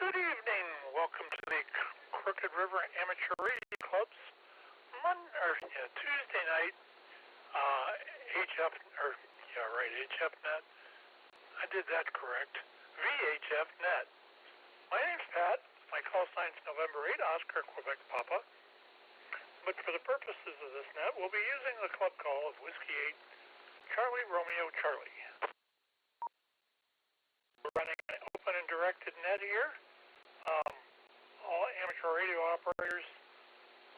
Good evening. Welcome to the Crooked River Amateur Radio Club's Tuesday night HFNet. I did that correct. VHFNet. My name's Pat. My call sign's November 8, Oscar, Quebec, Papa. But for the purposes of this net, we'll be using the club call of Whiskey 8, Charlie Romeo Charlie. We're running an open and directed net here. All amateur radio operators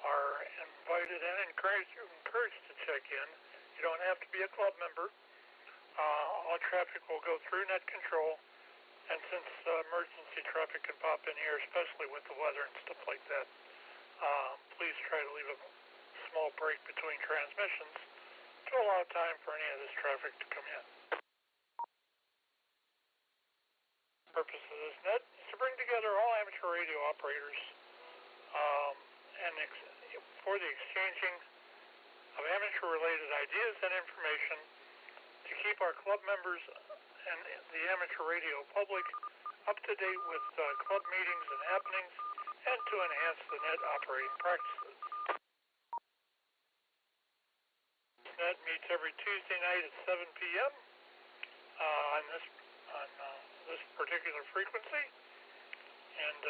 are invited and encouraged to check in. You don't have to be a club member. All traffic will go through net control, and since emergency traffic can pop in here, especially with the weather and stuff like that, please try to leave a small break between transmissions to allow time for any of this traffic to come in. The purpose of this net is to bring together all amateur radio operators for the exchanging of amateur-related ideas and information to keep our club members and the amateur radio public up to date with club meetings and happenings, and to enhance the net operating practices. This net meets every Tuesday night at 7 p.m. on this particular frequency, and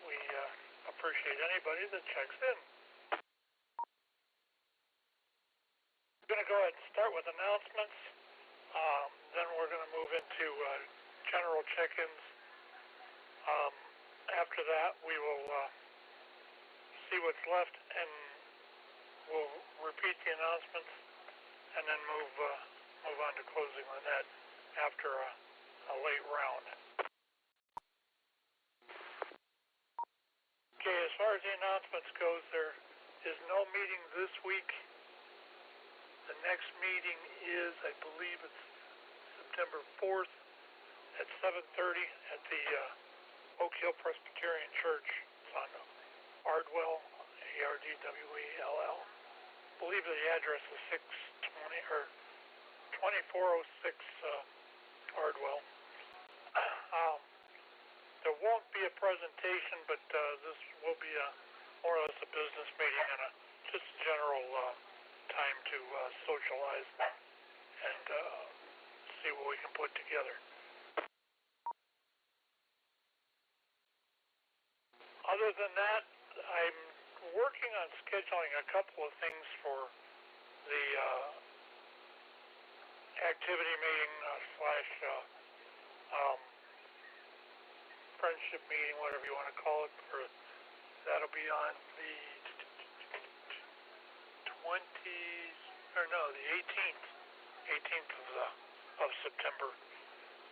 we appreciate anybody that checks in. We're going to go ahead and start with announcements. Then we're going to move into general check-ins. After that, we will see what's left, and we'll repeat the announcements, and then move on to closing the net after a late round. Okay, as far as the announcements goes, there is no meeting this week. The next meeting is, I believe it's September 4th at 7:30 at the Oak Hill Presbyterian Church. It's on Ardwell, Ardwell. I believe the address is 2406 Ardwell. There won't be a presentation, but this will be more or less a business meeting and just a general time to socialize and see what we can put together. Other than that, I'm working on scheduling a couple of things for the activity meeting / friendship meeting, whatever you want to call it. That'll be on the 18th of September.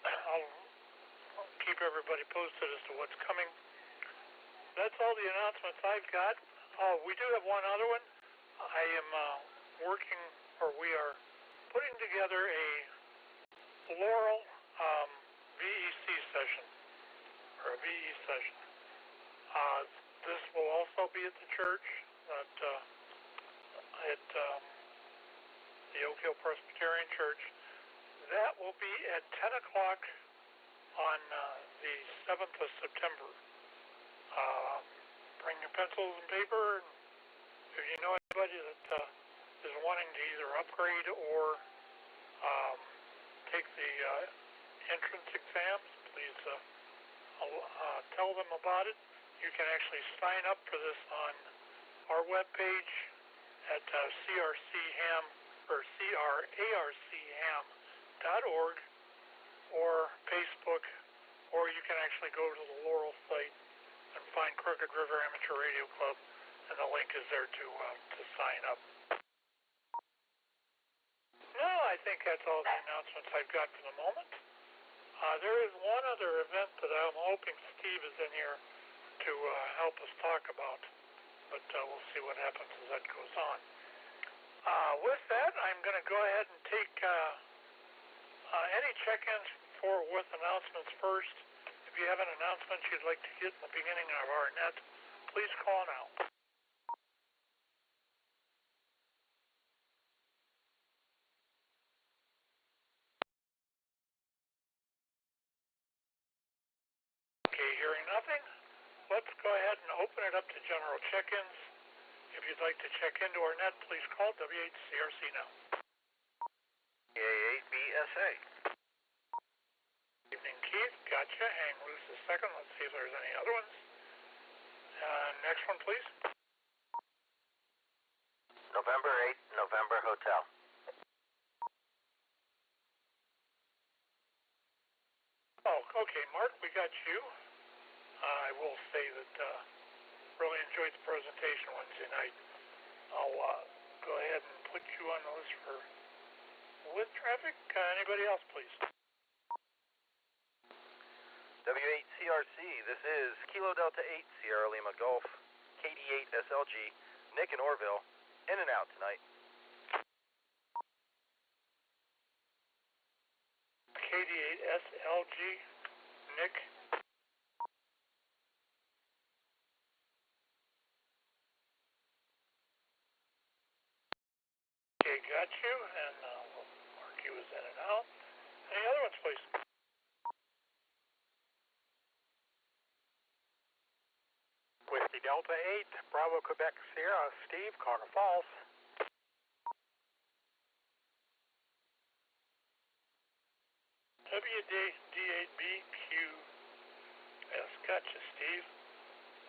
I'll keep everybody posted as to what's coming. That's all the announcements I've got. We do have one other one. I am we are putting together a Laurel VEC session, or a VE session. This will also be at the church at the Oak Hill Presbyterian Church. That will be at 10 o'clock on the 7th of September. Bring your pencils and paper, and if you know anybody that is wanting to either upgrade or take the entrance exams, please tell them about it. You can actually sign up for this on our webpage at crarcham.org or Facebook, or you can actually go to the Laurel site and find Crooked River Amateur Radio Club, and the link is there to sign up. No, I think that's all the announcements I've got for the moment. There is one other event that I'm hoping Steve is in here to help us talk about, but we'll see what happens as that goes on. With that, I'm going to go ahead and take any check-ins with announcements first. If you have an announcement you'd like to get in the beginning of our net, please call now. Okay, here up to general check-ins. If you'd like to check into our net, please call W8CRC now. KA8BSA. Evening, Keith. Gotcha. Hang loose a second. Let's see if there's any other ones. Next one, please. November 8, November Hotel. Oh, okay, Mark, we got you. I will say that really enjoyed the presentation Wednesday night. I'll go ahead and put you on the list for with traffic. Anybody else, please? W8CRC, this is Kilo Delta 8, Sierra Lima Golf, KD8 SLG, Nick in Orville, in and out tonight. KD8 SLG, Nick. Okay, got you, and we'll mark you as in and out. Any other ones, please? Whiskey Delta 8, Bravo Quebec Sierra, Steve, Connor Falls. WD8BQS, gotcha, Steve.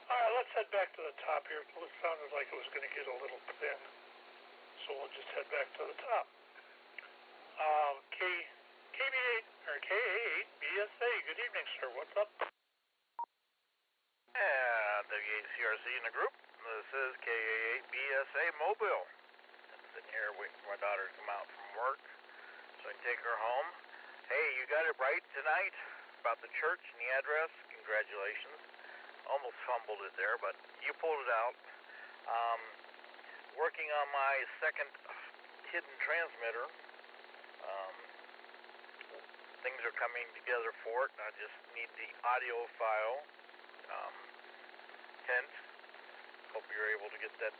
Alright, let's head back to the top here. It sounded like it was going to get a little thin, so we'll just head back to the top. KB8 or KA8BSA, good evening, sir. What's up? W8CRC in the group. This is KA8BSA Mobile. I'm sitting here waiting for my daughter to come out from work so I can take her home. Hey, you got it right tonight about the church and the address. Congratulations. Almost fumbled it there, but you pulled it out. Working on my second hidden transmitter. Things are coming together for it. I just need the audio file. Hint. Hope you're able to get that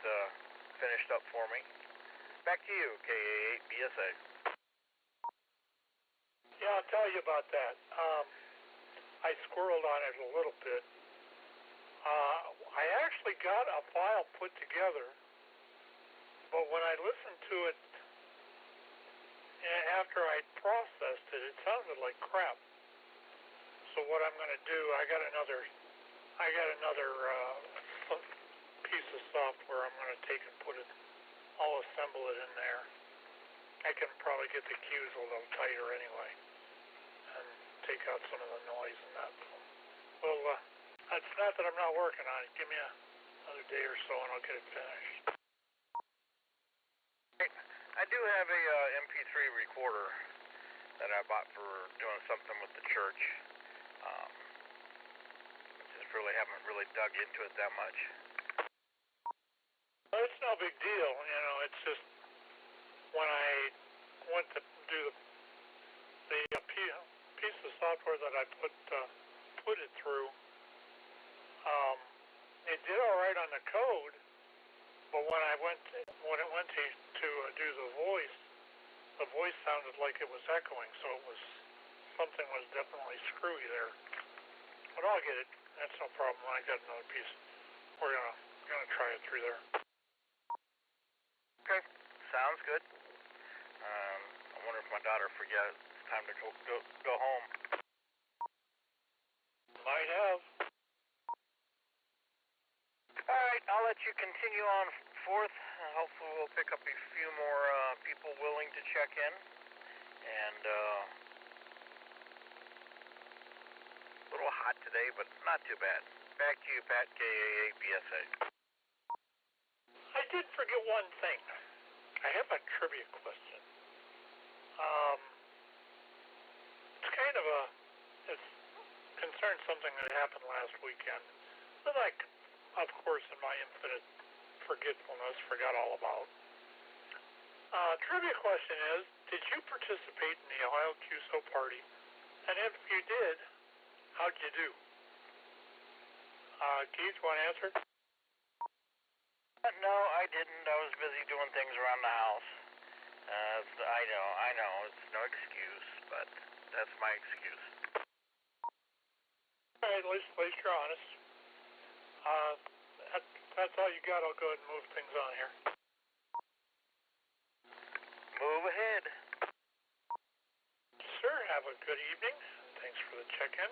finished up for me. Back to you, KA8BSA. Yeah, I'll tell you about that. I squirreled on it a little bit. I actually got a file put together, but when I listened to it after I processed it, it sounded like crap. So what I'm going to do, I got another piece of software I'm going to take and put it, I'll assemble it in there. I can probably get the cues a little tighter anyway and take out some of the noise and that. Well, it's not that I'm not working on it. Give me another day or so and I'll get it finished. I do have a MP3 recorder that I bought for doing something with the church. Really haven't really dug into it that much. Well, it's no big deal, you know. It's just when I went to do the piece of software that I put it through, it did all right on the code, but when it went to do the voice sounded like it was echoing, so something was definitely screwy there. But I'll get it. That's no problem. I got another piece. We're gonna try it through there. Okay, sounds good. I wonder if my daughter forget it's time to go home. Might have. All right, I'll let you continue on forth. Hopefully, we'll pick up a few more people willing to check in, and. A little hot today, but not too bad. Back to you, Pat, KA8BSA. I did forget one thing. I have a trivia question. It concerns something that happened last weekend that I, of course, in my infinite forgetfulness, forgot all about. Trivia question is, did you participate in the Ohio QSO party? And if you did, how'd you do? Keith, want to answer? No, I didn't. I was busy doing things around the house. I know, it's no excuse, but that's my excuse. All right, at least you're honest. that's all you got, I'll go ahead and move things on here. Move ahead. Sir, have a good evening. Thanks for the check-in.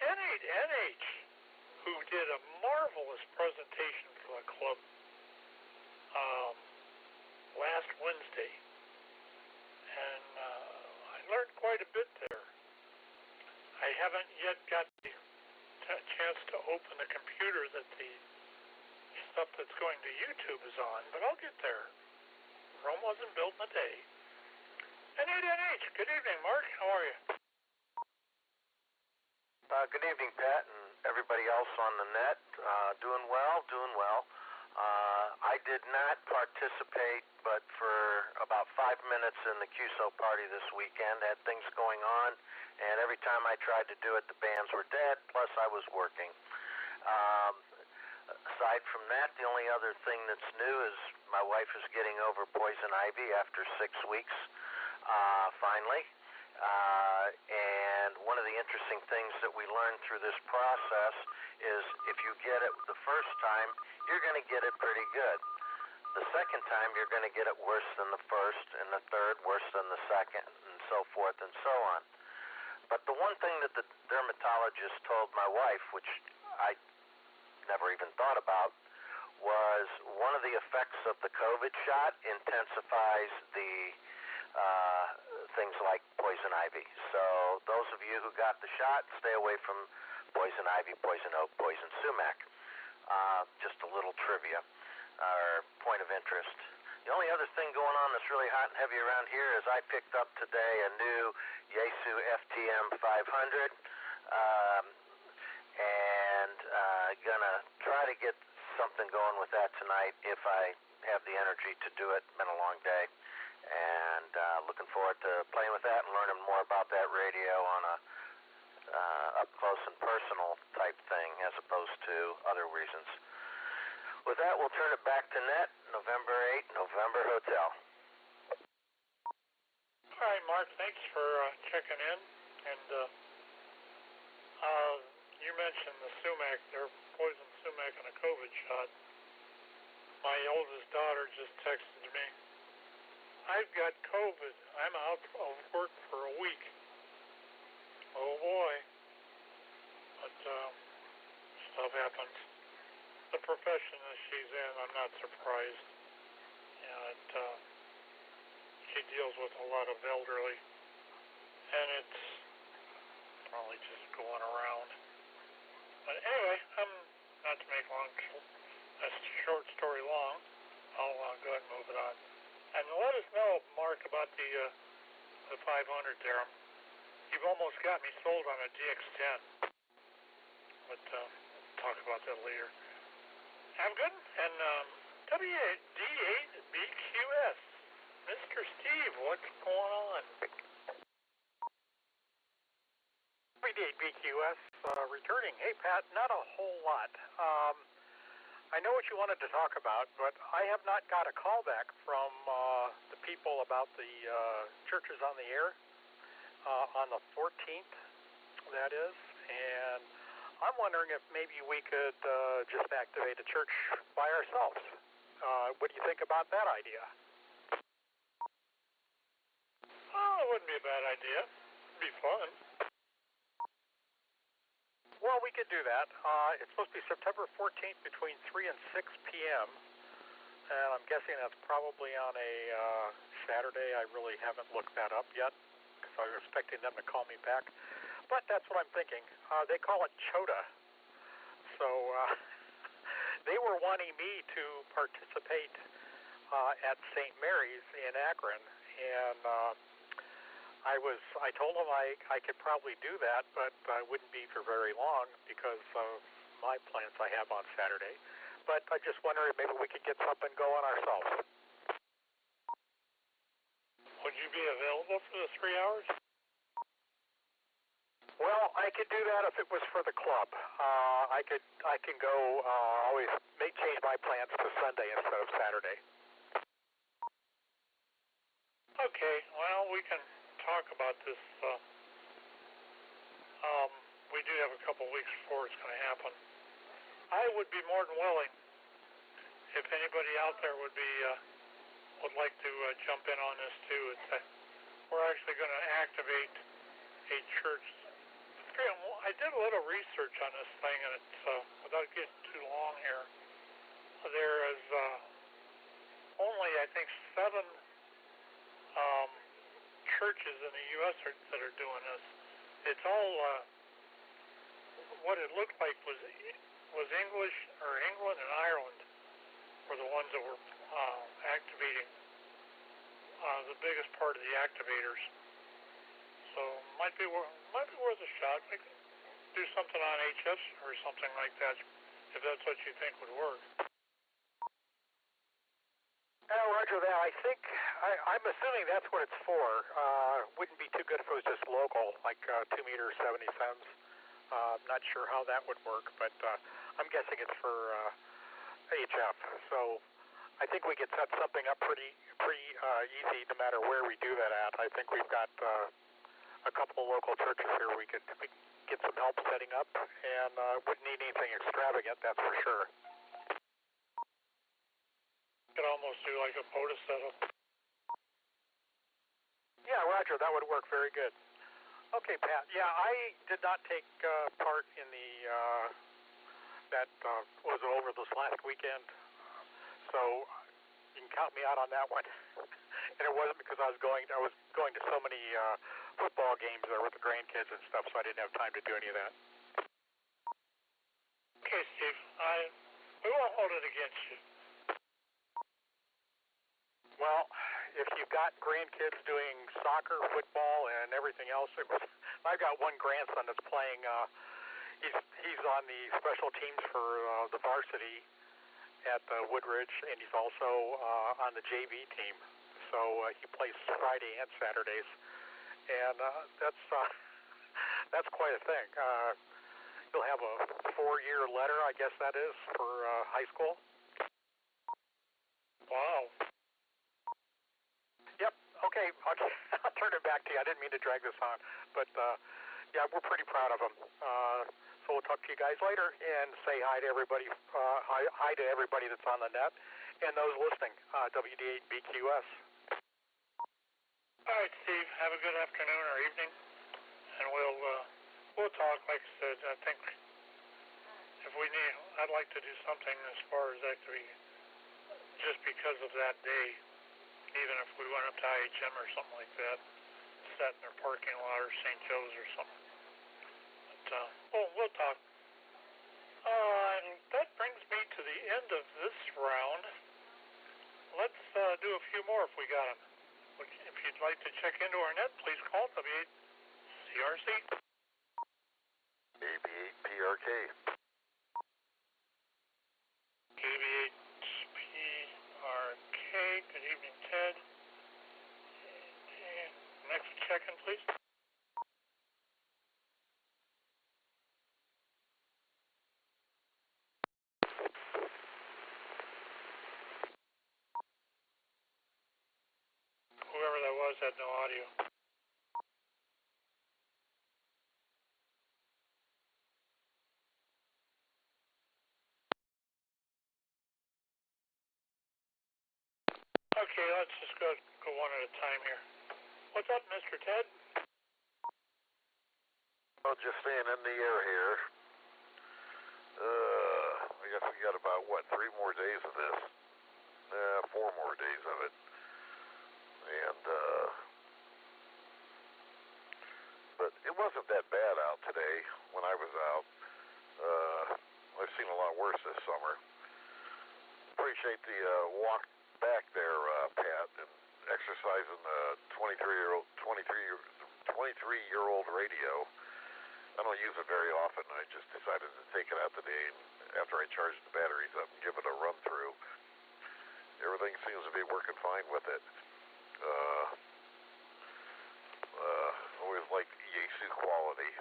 N8NH, who did a marvelous presentation for the club last Wednesday. And I learned quite a bit there. I haven't yet got the chance to open the computer that the stuff that's going to YouTube is on, but I'll get there. Rome wasn't built in a day. N8NH, good evening, Mark. How are you? Good evening, Pat, and everybody else on the net. Doing well. I did not participate, but for about 5 minutes in the QSO party this weekend. Had things going on, and every time I tried to do it, the bands were dead, plus I was working. Aside from that, the only other thing that's new is my wife is getting over poison ivy after 6 weeks, finally. And one of the interesting things that we learned through this process is if you get it the first time, you're going to get it pretty good. The second time, you're going to get it worse than the first, and the third worse than the second, and so forth and so on. But the one thing that the dermatologist told my wife, which I never even thought about, was one of the effects of the COVID shot intensifies the things like poison ivy. So those of you who got the shot, stay away from poison ivy, poison oak, poison sumac. Just a little trivia or point of interest. The only other thing going on that's really hot and heavy around here is I picked up today a new Yaesu FTM 500 and gonna try to get something going with that tonight if I have the energy to do it. Been a long day, and looking forward to playing with that and learning more about that radio on a up close and personal type thing as opposed to other reasons. With that, we'll turn it back to net. November 8, November Hotel. All right, Mark, thanks for checking in. And you mentioned the sumac, their poison sumac and a COVID shot. My oldest daughter just texted me, I've got COVID. I'm out of work for a week. Oh boy. But stuff happens. The profession that she's in, I'm not surprised. She deals with a lot of elderly, and it's probably just going around. But anyway, not to make a short story long, I'll go ahead and move it on. And let us know, Mark, about the 500 there. You've almost got me sold on a DX10, but we'll talk about that later. Have a good one, and WD8BQS, Mr. Steve, what's going on? WD8BQS returning. Hey, Pat, not a whole lot. I know what you wanted to talk about, but I have not got a call back from the people about the churches on the air on the 14th, that is, and I'm wondering if maybe we could just activate a church by ourselves. What do you think about that idea? Oh, it wouldn't be a bad idea. It'd be fun. Well, we could do that. It's supposed to be September 14th between 3 and 6 p.m., and I'm guessing that's probably on a Saturday. I really haven't looked that up yet, because I was expecting them to call me back. But that's what I'm thinking. They call it CHOTA. So they were wanting me to participate at St. Mary's in Akron, and I told them I could probably do that, but I wouldn't be for very long because of my plans I have on Saturday. But I just wonder if maybe we could get something going ourselves. Would you be available for the 3 hours? Well, I could do that if it was for the club. I can go. Always change my plans to Sunday instead of Saturday. Okay. Well, we can talk about this. We do have a couple weeks before it's going to happen. I would be more than willing if anybody out there would like to jump in on this too, we're actually going to activate a church. I did a little research on this thing, and it's without getting too long here. There is only, I think, 7 churches in the U.S. that are doing this. It's all what it looked like was English or England and Ireland were the ones that were activating the biggest part of the activators. So might be worth a shot. We could do something on HS or something like that, if that's what you think would work. Roger that. I think I'm assuming that's what it's for. Wouldn't be too good if it was just local, like 2 meters 70 cents. Not sure how that would work, but I'm guessing it's for HF. So I think we could set something up pretty easy, no matter where we do that at. I think we've got a couple of local churches here we could get some help setting up, and wouldn't need anything extravagant, that's for sure. Could almost do like a POTUS setup. Yeah, Roger, that would work very good. Okay, Pat. Yeah, I did not take part in the that was over this last weekend, so you can count me out on that one. And it wasn't because I was going to so many football games there with the grandkids and stuff, so I didn't have time to do any of that. Okay, Steve. We won't hold it against you. Well, if you've got grandkids doing soccer, football, and everything else, I've got one grandson that's playing. He's on the special teams for the varsity at Woodridge, and he's also on the JV team. So he plays Friday and Saturdays, and that's quite a thing. He'll have a 4-year letter, I guess that is, for high school. Wow. Yep. Okay. I'll turn it back to you. I didn't mean to drag this on, but yeah, we're pretty proud of him. So we'll talk to you guys later and say hi to everybody. Hi to everybody that's on the net and those listening. WD8BQS. All right, Steve. Have a good afternoon or evening, and we'll talk. Like I said, I think if we need, I'd like to do something as far as actually just because of that day. Even if we went up to IHM or something like that, sat in their parking lot or St. Joe's or something. But we'll talk. And that brings me to the end of this round. Let's do a few more if we got them. If you'd like to check into our net, please call W8CRC. AB8PRK. AB8PRK. Good evening, Ted. And next check-in, please. Whoever that was had no audio. Okay, let's just go one at a time here. What's up, Mr. Ted? Well, just staying in the air here. I guess we got about, 3 more days of this? 4 more days of it. And, but it wasn't that bad out today when I was out. I've seen a lot worse this summer. Appreciate the walk back there, Pat, and exercising the 23-year-old radio. I don't use it very often. I just decided to take it out today after I charged the batteries up and give it a run through. Everything seems to be working fine with it. Always liked Yaesu quality.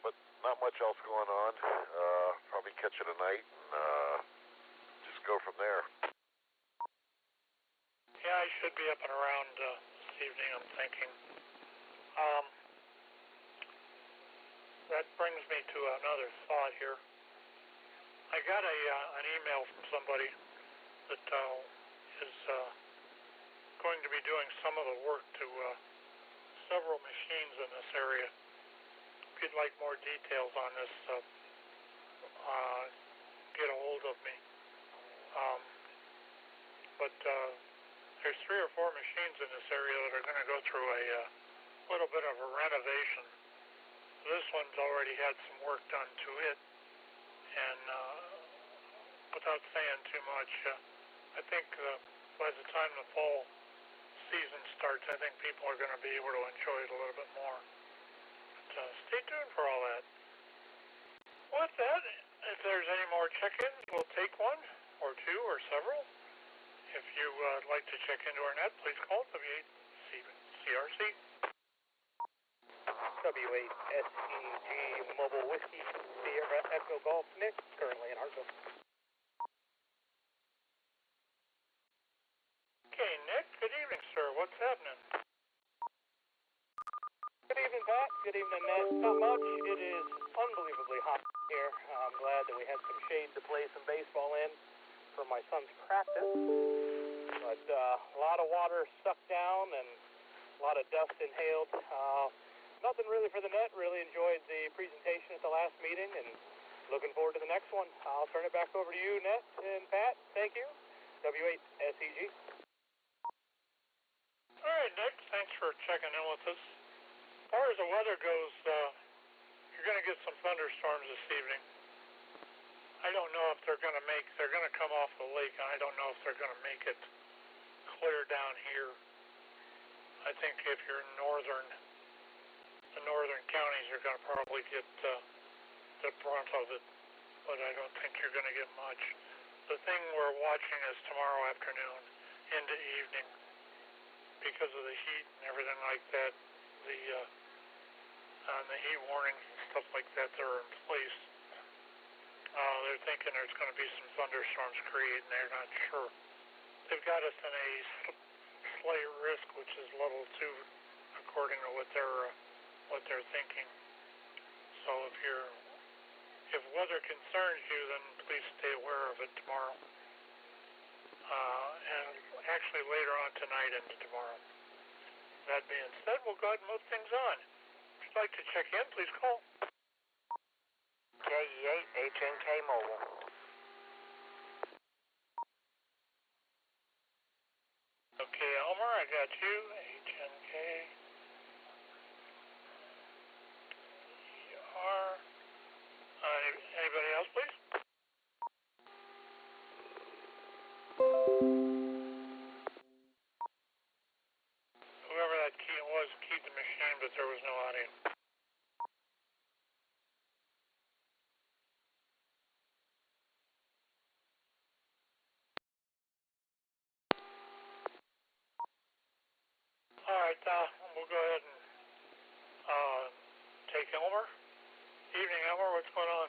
But not much else going on. Probably catch it tonight and just go from there. Yeah, I should be up and around this evening, I'm thinking. That brings me to another thought here. I I got an email from somebody that is going to be doing some of the work to several machines in this area. If you'd like more details on this, get a hold of me. But there's 3 or 4 machines in this area that are going to go through a little bit of a renovation. This one's already had some work done to it, and without saying too much, I think by the time the fall season starts, I think people are going to be able to enjoy it a little bit more. But stay tuned for all that. With that, if there's any more check-ins, we'll take one or 2 or several. If you would like to check into our net, please call W8CRC. W8SEG Mobile Whiskey Sierra Echo Golf Nick, currently in Hartsville. Okay, Nick, good evening, sir. What's happening? Good evening, Pat. Good evening, Ned. Not much. It is unbelievably hot here. I'm glad that we had some shade to play some baseball in for my son's practice. But a lot of water sucked down and a lot of dust inhaled. Nothing really for the net. Really enjoyed the presentation at the last meeting and looking forward to the next one. I'll turn it back over to you, Net and Pat. Thank you. W8SEG. All right, Nick. Thanks for checking in with us. As far as the weather goes, you're going to get some thunderstorms this evening. I don't know if they're going to come off the lake, and I don't know if they're going to make it clear down here. I think if you're in the northern counties are going to probably get the brunt of it, but I don't think you're going to get much. The thing we're watching is tomorrow afternoon into evening, because of the heat and everything like that. The heat warnings and stuff like that that are in place. They're thinking there's going to be some thunderstorms created, and they're not sure. They've got us in a slight risk, which is level 2, according to what they're thinking. So if weather concerns you, then please stay aware of it tomorrow. And actually later on tonight into tomorrow. That being said, we'll go ahead and move things on. If you'd like to check in, please call. KE8HNK Mobile. Okay, Elmer, I got you. HNK. ER. Anybody else, please? Whoever that key was keyed the machine, but there was no audio. All right, we'll go ahead and take Elmer. Evening, Elmer. What's going on?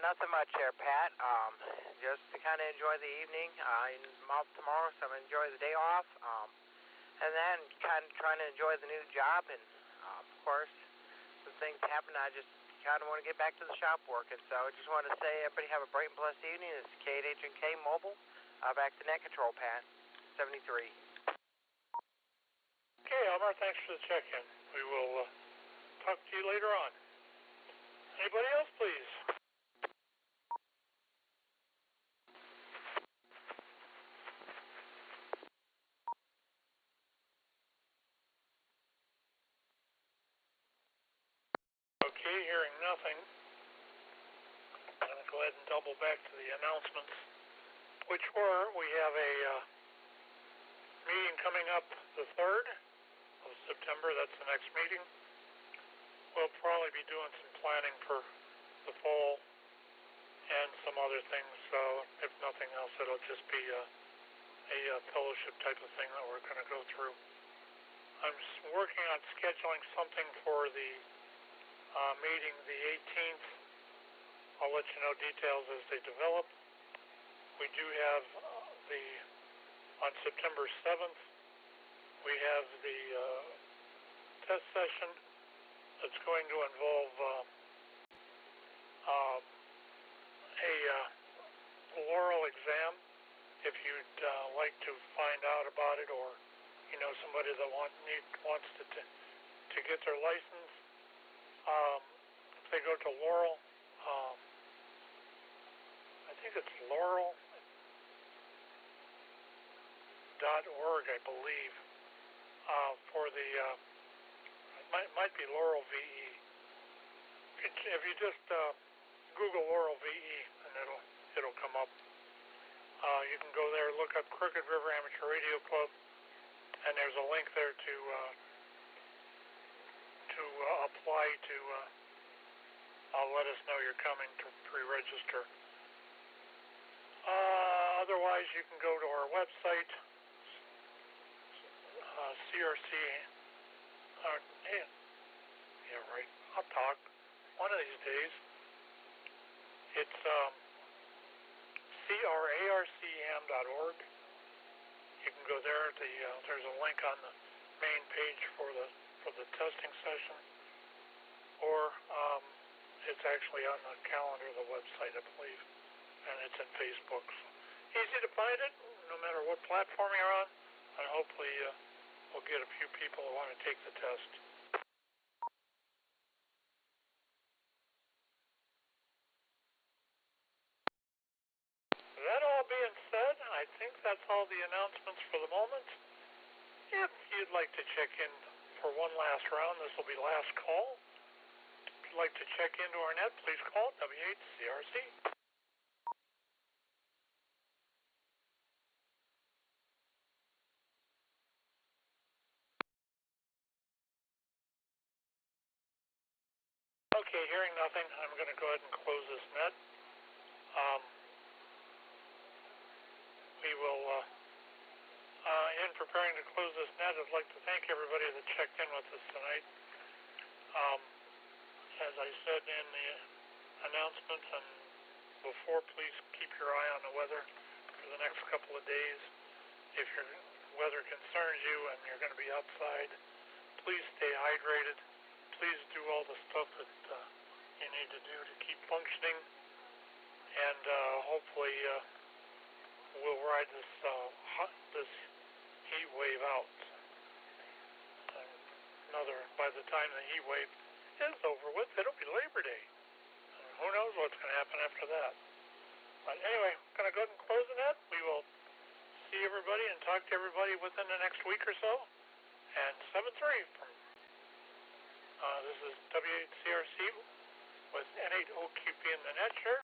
Nothing much there, Pat. Just to kind of enjoy the evening. I'm off tomorrow, so I'm going to enjoy the day off. And then kind of trying to enjoy the new job. And, of course, some things happen. I just kind of want to get back to the shop working. So I just want to say everybody have a bright and blessed evening. This is KH&K Mobile. Back to Net Control, Pat. 73. Okay, Elmer. Thanks for the check-in. We will talk to you later on. Anybody else, please? Okay, hearing nothing. I'm going to go ahead and double back to the announcements, which were, we have a meeting coming up the 3rd of September. That's the next meeting. We'll probably be doing some planning for the fall and some other things. So if nothing else, it'll just be a fellowship type of thing that we're going to go through. I'm working on scheduling something for the meeting the 18th. I'll let you know details as they develop. We do have on September 7th, we have the test session that's going to involve a oral exam. If you'd like to find out about it, or you know somebody that wants to get their license, if they go to Laurel, I think it's Laurel.org, I believe, for the it might be Laurel VE. If you just Google Laurel VE, and it'll come up. You can go there, look up Crooked River Amateur Radio Club, and there's a link there to apply to let us know you're coming to pre-register. Otherwise, you can go to our website, CRC. Yeah, right. I'll talk one of these days. It's CRARCAM.org. You can go there. There's a link on the main page for the testing session, or it's actually on the calendar of the website, I believe, and it's in Facebook. So easy to find it, no matter what platform you're on, and hopefully we'll get a few people who want to take the test. That all being said, I think that's all the announcements for the moment. If you'd like to check in for one last round, this will be last call. If you'd like to check into our net, please call W8CRC. Okay, hearing nothing, I'm going to go ahead and close this net. We will, in preparing to close this net, I'd like to thank everybody that checked in with us tonight. As I said in the announcements and before, please keep your eye on the weather for the next couple of days. If your weather concerns you and you're going to be outside, please stay hydrated. Please do all the stuff that you need to do to keep functioning, and hopefully we'll ride this heat wave out. By the time the heat wave is over with, it'll be Labor Day. And who knows what's going to happen after that. But anyway, I'm going to go ahead and close the net. We will see everybody and talk to everybody within the next week or so. And 7-3 from this is W8CRC with N8OQP in the net share.